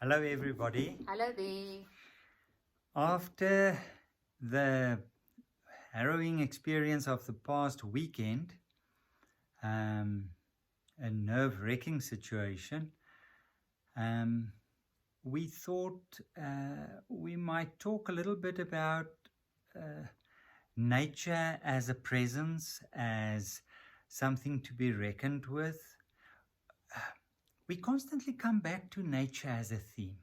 Hello, everybody. Hello there. After the harrowing experience of the past weekend, a nerve-wracking situation, we thought we might talk a little bit about nature as a presence, as something to be reckoned with. We constantly come back to nature as a theme.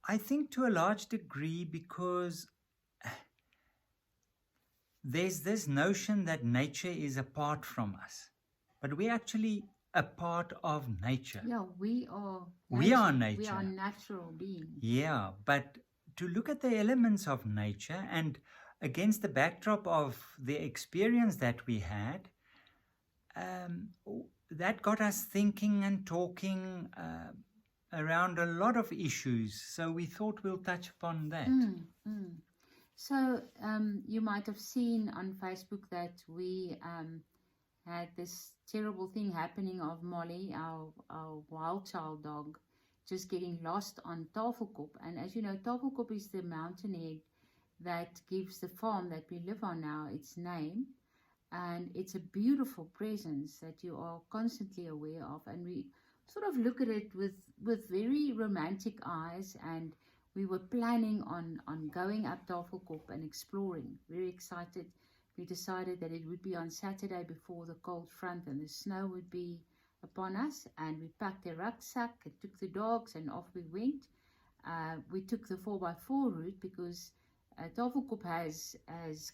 I think to a large degree because there's this notion that nature is apart from us, but we're actually a part of nature. Yeah, we are We are nature. We are nature. natural beings. Yeah, but to look at the elements of nature and against the backdrop of the experience that we had, that got us thinking and talking around a lot of issues. So we thought we'll touch upon that. So you might have seen on Facebook that we had this terrible thing happening of Molly, our wild child dog, just getting lost on Tafelkop. And as you know, Tafelkop is the mountain head that gives the farm that we live on now its name. And it's a beautiful presence that you are constantly aware of. And we sort of look at it with very romantic eyes, and we were planning on going up Tafelkop and exploring. Very excited. We decided that it would be on Saturday before the cold front and the snow would be upon us, and we packed a rucksack and took the dogs and off we went. We took the 4x4 route because Tafelkop has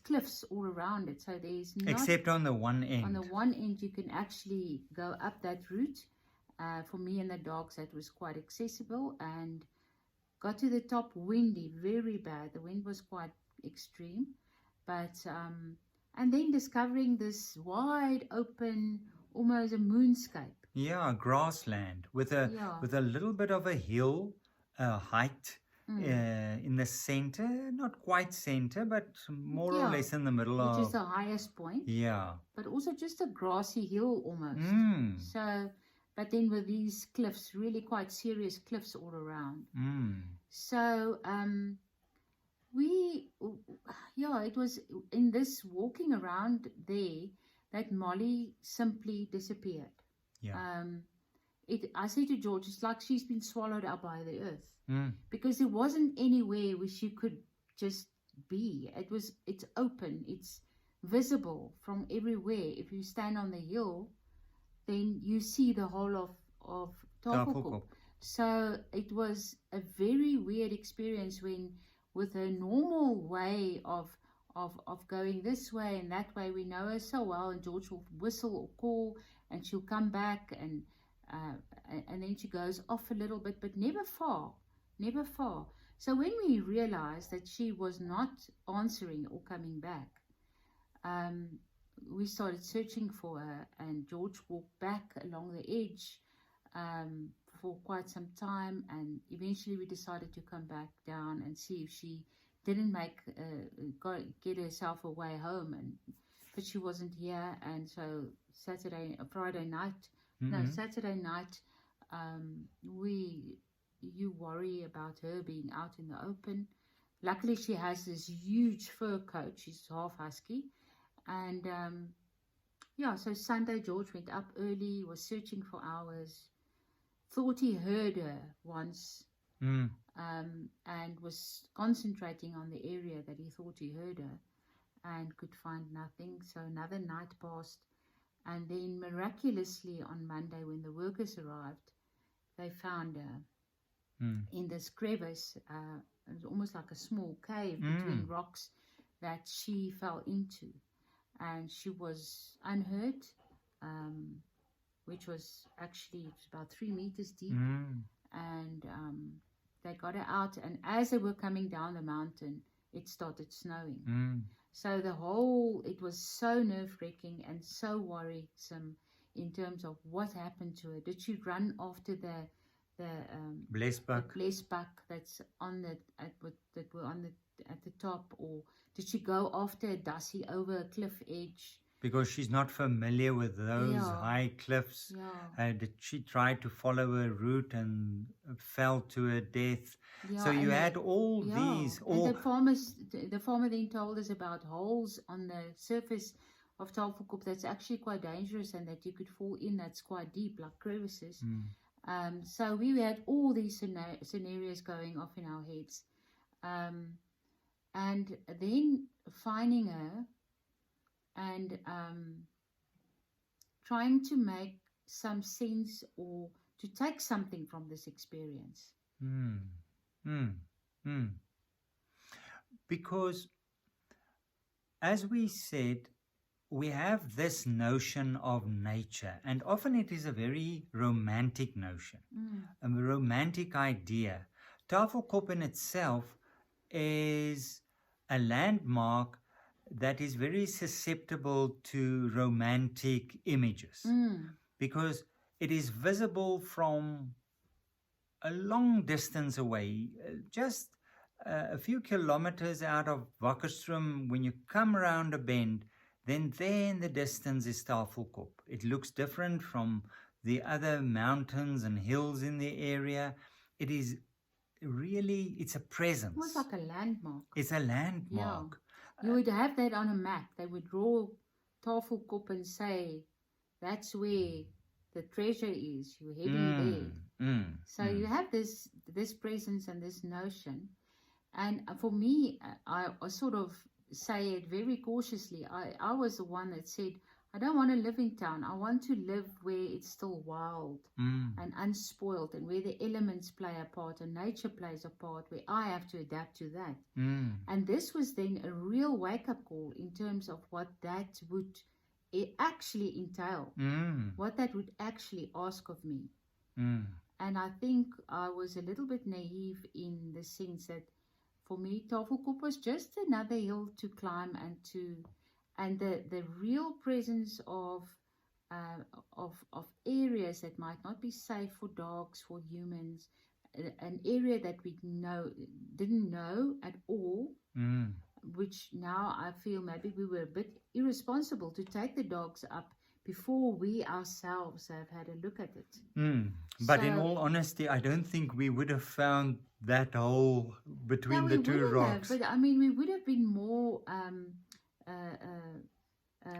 cliffs all around it, so there's not, except on the one end. On the one end you can actually go up that route. For me and the dogs that was quite accessible, and got to the top, windy, very bad. The wind was quite extreme, but and then discovering this wide open, almost a moonscape. Yeah, grassland with a little bit of a hill height in the center, not quite center, but more or less in the middle of. Which is the highest point. Yeah. But also just a grassy hill almost. So, but then with these cliffs, really quite serious cliffs all around. So it was in this walking around there that Molly simply disappeared. Yeah. I said to George, it's like she's been swallowed up by the earth, because there wasn't anywhere where she could just be. It's open, it's visible from everywhere. If you stand on the hill, then you see the whole of Tafelkop. So it was a very weird experience when, with a normal way of going this way and that way, we know her so well, and George will whistle or call and she'll come back, and then she goes off a little bit, but never far. So when we realized that she was not answering or coming back, we started searching for her, and George walked back along the edge for quite some time, and eventually we decided to come back down and see if she didn't get herself a way home, but she wasn't here. And so Saturday night, you worry about her being out in the open. Luckily she has this huge fur coat, she's half husky. And so Sunday George went up early, was searching for hours, thought he heard her once, and was concentrating on the area that he thought he heard her, and could find nothing. So another night passed, and then miraculously on Monday, when the workers arrived, they found her in this crevice. It was almost like a small cave between rocks that she fell into. And she was unhurt, which was actually about 3 meters deep. And they got her out, and as they were coming down the mountain, it started snowing. So it was so nerve-wracking and so worrisome in terms of what happened to her. Did she run after the blesbuck that's at the top, or did she go after a dussie over a cliff edge? Because she's not familiar with those high cliffs. She tried to follow her route and fell to her death. So you had all these. And the farmer then told us about holes on the surface of Tafelkop that's actually quite dangerous and that you could fall in. That's quite deep, like crevices. So we had all these scenarios going off in our heads. And then finding her and trying to make some sense or to take something from this experience. Because, as we said, we have this notion of nature, and often it is a very romantic notion, a romantic idea. Tafelkop in itself is a landmark that is very susceptible to romantic images because it is visible from a long distance away, just a few kilometers out of Wakkerstroom. When you come around a bend, then there in the distance is Tafelkop. It looks different from the other mountains and hills in the area. It is really, it's a presence. Almost like a landmark. It's a landmark. You would have that on a map. They would draw Tafelkop and say, that's where the treasure is. You're heading there. So you have this presence and this notion. And for me, I sort of say it very cautiously. I was the one that said, I don't want to live in town. I want to live where it's still wild and unspoiled, and where the elements play a part and nature plays a part, where I have to adapt to that. And this was then a real wake-up call in terms of what that would actually entail, what that would actually ask of me. And I think I was a little bit naive in the sense that for me, Tafelkop was just another hill to climb and the real presence of areas that might not be safe for dogs, for humans, an area that we didn't know at all, which now I feel maybe we were a bit irresponsible to take the dogs up before we ourselves have had a look at it. But in all honesty, I don't think we would have found that hole between the two rocks. But I mean, we would have been more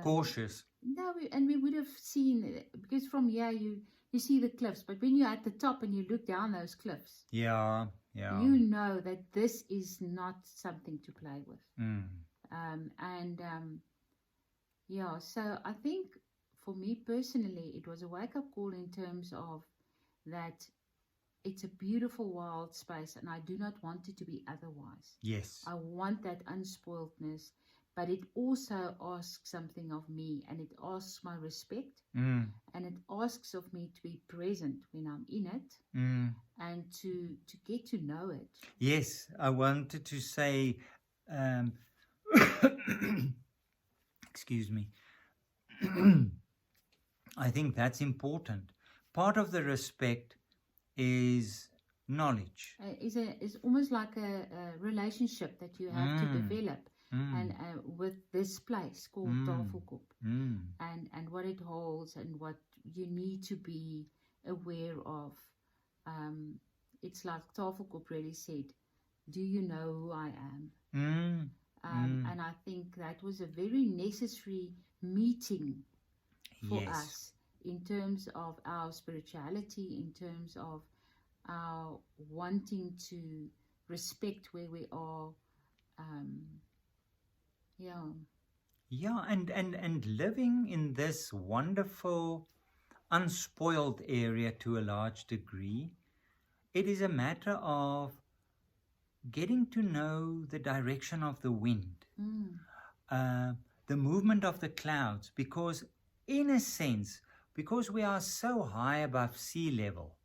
cautious. No, we would have seen, because from here you see the cliffs, but when you're at the top and you look down those cliffs, you know that this is not something to play with. So I think for me personally, it was a wake-up call in terms of that it's a beautiful wild space and I do not want it to be otherwise. Yes. I want that unspoiledness, but it also asks something of me, and it asks my respect, and it asks of me to be present when I'm in it, and to get to know it. Yes, I wanted to say, excuse me, I think that's important. Part of the respect is knowledge. It's almost like a relationship that you have to develop. And with this place called Tafelkop, and what it holds and what you need to be aware of. It's like Tafelkop really said, do you know who I am? And I think that was a very necessary meeting for us in terms of our spirituality, in terms of our wanting to respect where we are. And living in this wonderful, unspoiled area to a large degree, it is a matter of getting to know the direction of the wind, the movement of the clouds, because in a sense, because we are so high above sea level,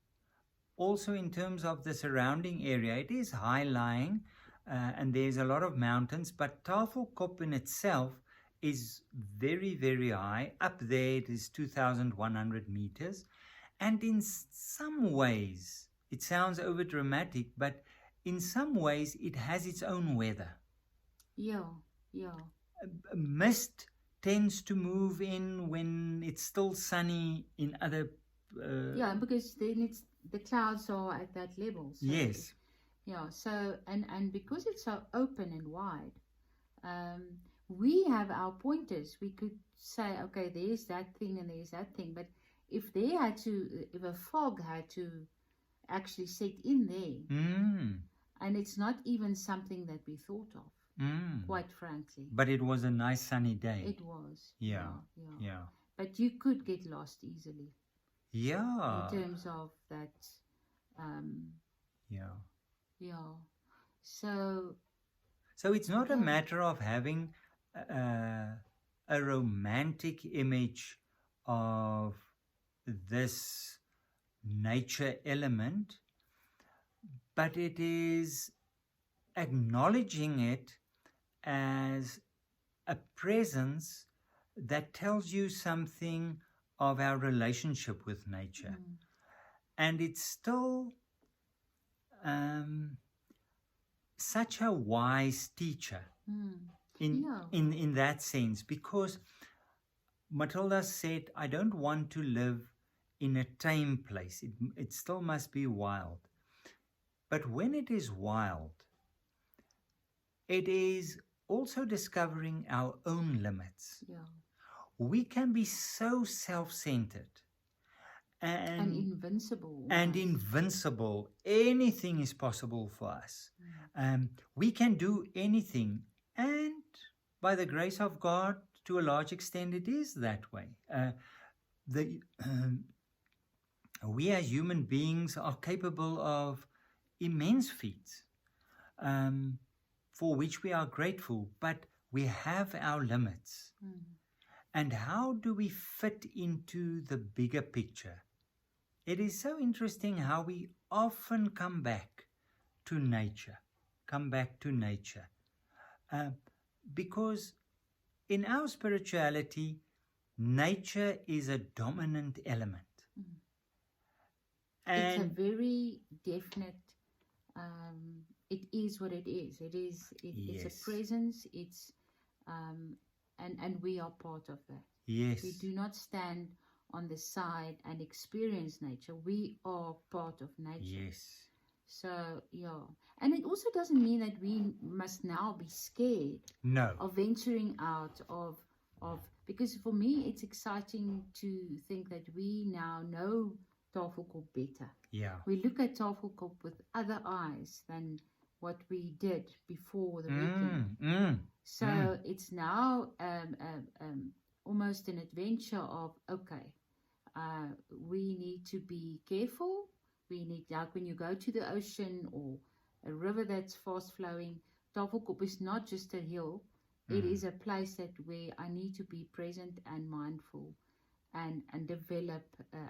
also in terms of the surrounding area, it is high-lying, and there's a lot of mountains, but Tafelkop in itself is very, very high. Up there it is 2,100 meters. And in some ways, it sounds over dramatic, but in some ways it has its own weather. Yeah. Mist tends to move in when it's still sunny in other. Yeah, because then the clouds are at that level. So Yes. yeah. So and because it's so open and wide, um, we have our pointers. We could say, okay, there's that thing and there's that thing. But if a fog had to actually set in there, and it's not even something that we thought of, quite frankly. But it was a nice sunny day. It was. Yeah. Yeah. But you could get lost easily. Yeah. In terms of that. Yeah. Yeah. So it's not a matter of having a romantic image of this nature element, but it is acknowledging it as a presence that tells you something of our relationship with nature. And it's still such a wise teacher in that sense, because Matilda said, I don't want to live in a tame place. It still must be wild. But when it is wild, it is also discovering our own limits. Yeah. We can be so self-centered and invincible. And invincible. Anything is possible for us. We can do anything. And by the grace of God, to a large extent, it is that way. We as human beings are capable of immense feats for which we are grateful, but we have our limits. And how do we fit into the bigger picture? It is so interesting how we often come back to nature, because in our spirituality, nature is a dominant element. And it's a very definite, it is what it is. It's a presence, and we are part of that. Yes. We do not stand on the side and experience nature. We are part of nature. Yes. So, yeah. And it also doesn't mean that we must now be scared of venturing out of because for me it's exciting to think that we now know Tafelkop better. Yeah. We look at Tafelkop with other eyes than what we did before the weekend. So it's now almost an adventure of, okay, we need to be careful. We need, like when you go to the ocean or a river that's fast flowing, Tafelkop is not just a hill. It is a place where I need to be present and mindful and develop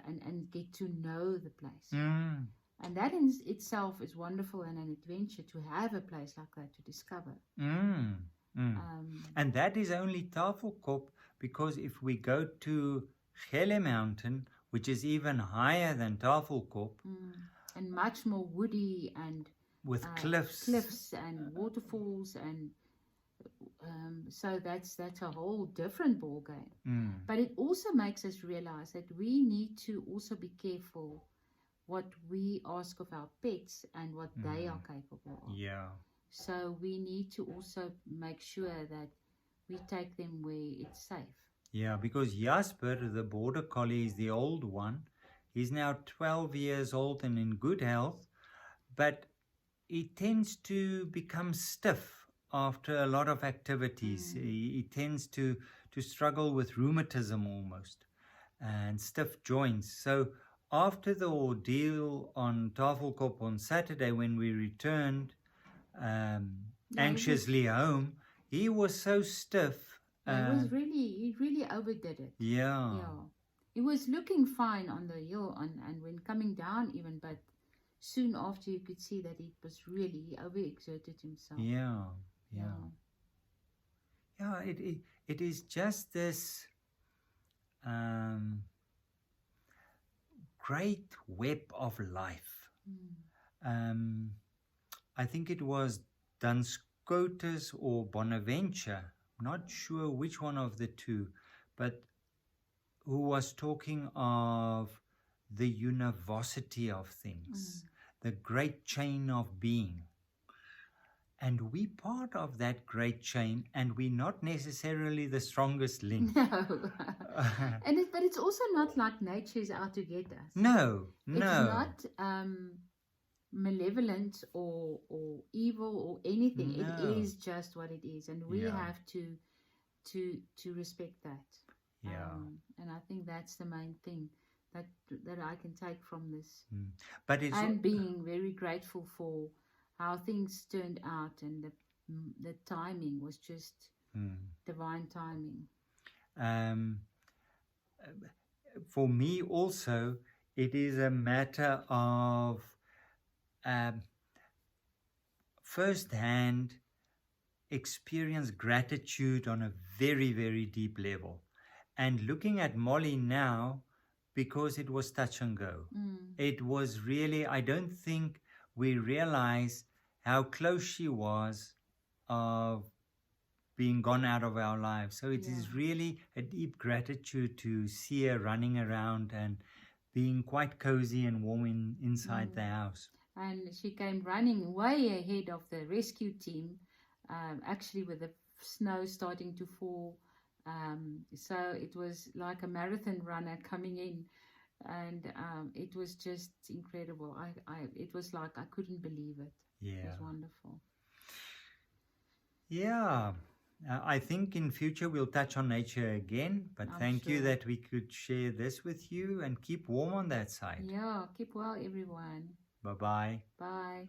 and get to know the place. And that in itself is wonderful and an adventure to have a place like that to discover. And that is only Tafelkop, because if we go to Gele Mountain, which is even higher than Tafelkop, and much more woody and with cliffs and waterfalls, and so that's a whole different ball game. But it also makes us realize that we need to also be careful what we ask of our pets and what they are capable of. Yeah. So we need to also make sure that we take them where it's safe. Yeah, because Jasper, the border collie, is the old one. He's now 12 years old and in good health, but he tends to become stiff after a lot of activities. He tends to struggle with rheumatism almost and stiff joints. So after the ordeal on Tafelkop on Saturday, when we returned anxiously home, he was so stiff. He really overdid it. Yeah. He was looking fine on the hill and when coming down even, but soon after you could see that he overexerted himself. Yeah. It is just this great web of life. I think it was Duns Scotus or Bonaventure, not sure which one of the two, but who was talking of the university of things, the great chain of being. And we part of that great chain, and we're not necessarily the strongest link. No. But it's also not like nature is out to get us. No, It's no. not malevolent or evil or anything. No. It is just what it is, and we Yeah. have to respect that. Yeah. And I think that's the main thing that I can take from this. But it's And being very grateful for how things turned out, and the timing was just divine timing. For me also, it is a matter of first-hand experience gratitude on a very, very deep level. And looking at Molly now, because it was touch and go. It was really, I don't think we realize how close she was of being gone out of our lives. So it is really a deep gratitude to see her running around and being quite cozy and warm inside the house. And she came running way ahead of the rescue team, actually with the snow starting to fall. So it was like a marathon runner coming in, and it was just incredible. It was like I couldn't believe it. Yeah. It was wonderful. Yeah. I think in future we'll touch on nature again, but thank you that we could share this with you, and keep warm on that side. Yeah, keep well, everyone. Bye-bye. Bye.